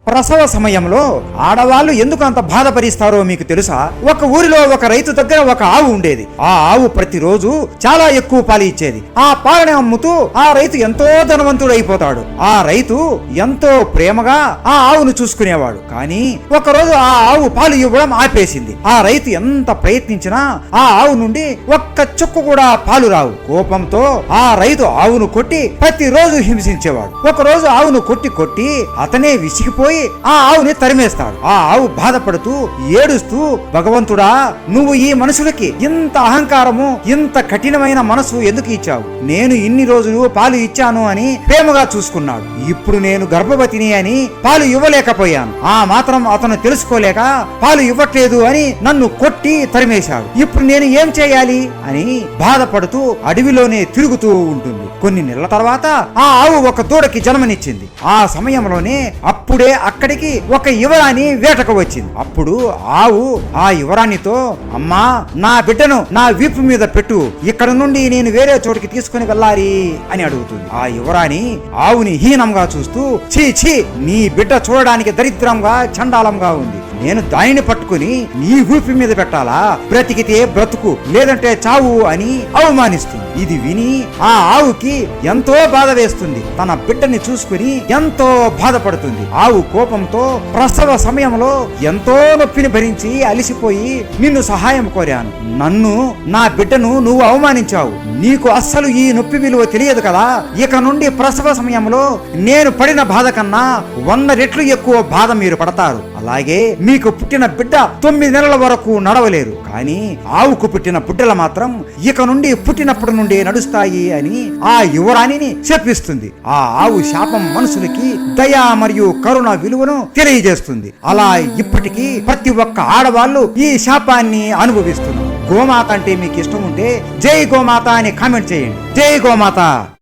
ప్రసవ సమయంలో ఆడవాళ్ళు ఎందుకు అంత బాధపరిస్తారో మీకు తెలుసా? ఒక ఊరిలో ఒక రైతు దగ్గర ఒక ఆవు ఉండేది. ఆ ఆవు ప్రతిరోజు చాలా ఎక్కువ పాలు ఇచ్చేది. ఆ పాలని అమ్ముతూ ఆ రైతు ఎంతో ధనవంతుడు అయిపోతాడు. ఆ రైతు ఎంతో ప్రేమగా ఆ ఆవును చూసుకునేవాడు. కానీ ఒకరోజు ఆ ఆవు పాలు ఇవ్వడం ఆపేసింది. ఆ రైతు ఎంత ప్రయత్నించినా ఆ ఆవు నుండి ఒక్క చుక్క కూడా పాలు రావు. కోపంతో ఆ రైతు ఆవును కొట్టి ప్రతిరోజు హింసించేవాడు. ఒకరోజు ఆవును కొట్టి అతనే విసిగిపోయి ఆ ఆవుని తరిమేస్తాడు. ఆ ఆవు బాధపడుతూ ఏడుస్తూ, భగవంతుడా, నువ్వు ఈ మనుషులకి ఇంత అహంకారము, ఇంత కఠినమైన మనసు ఎందుకు ఇచ్చావు? నేను ఇన్ని రోజులు పాలు ఇచ్చాను అని ప్రేమగా చూసుకున్నాడు. ఇప్పుడు నేను గర్భవతిని అని పాలు ఇవ్వలేకపోయాను. ఆ మాత్రం అతను తెలుసుకోలేక పాలు ఇవ్వట్లేదు అని నన్ను కొట్టి తరిమేశాడు. ఇప్పుడు నేను ఏం చేయాలి అని బాధపడుతూ అడవిలోనే తిరుగుతూ ఉంటుంది. కొన్ని నెలల తర్వాత ఆ ఆవు ఒక దూడకి జన్మనిచ్చింది. ఆ సమయంలోనే అప్పుడే అక్కడికి ఒక యువరాణి వేటకు వచ్చింది. అప్పుడు ఆవు ఆ యువరాణితో, అమ్మా, నా బిడ్డను నా వీపు మీద పెట్టు, ఇక్కడ నుండి నేను వేరే చోటికి తీసుకుని వెళ్ళాలి అని అడుగుతుంది. ఆ యువరాణి ఆవుని హీనంగా చూస్తూ, ఛీ ఛీ, నీ బిడ్డ చూడడానికి దరిద్రంగా చండాలంగా ఉంది, నేను దానిని పట్టుకుని నీ ఊపి మీద పెట్టాలా? బ్రతికితే బ్రతుకు, లేదంటే చావు అని అవమానిస్తుంది. ఇది విని ఆ ఆవుకి ఎంతో బాధ వేస్తుంది. తన బిడ్డని చూసుకుని ఎంతో బాధపడుతుంది. ఆవు కోపంతో ప్రసవ సమయంలో ఎంతో నొప్పిని భరించి అలిసిపోయి, నిన్ను సహాయం కోరాను, నన్ను, నా బిడ్డను నువ్వు అవమానించావు, నీకు అస్సలు ఈ నొప్పి విలువ తెలియదు కదా, ఇక నుండి ప్రసవ సమయంలో నేను పడిన బాధ కన్నా 100 రెట్లు ఎక్కువ బాధ మీరు పడతారు. అలాగే మీకు పుట్టిన బిడ్డ 9 నెలల వరకు నడవలేరు, కానీ ఆవుకు పుట్టిన బిడ్డలు మాత్రం ఇక నుండి పుట్టినప్పటి నుండి నడుస్తాయి అని ఆ యువరాణిని శపిస్తుంది. ఆ ఆవు శాపం మనుషులకి దయ మరియు కరుణ విలువను తెలియజేస్తుంది. అలా ఇప్పటికీ ప్రతి ఒక్క ఆడవాళ్ళు ఈ శాపాన్ని అనుభవిస్తున్నారు. గోమాత అంటే మీకు ఇష్టం ఉంటే జై గోమాత అని కామెంట్ చేయండి. జై గోమాత.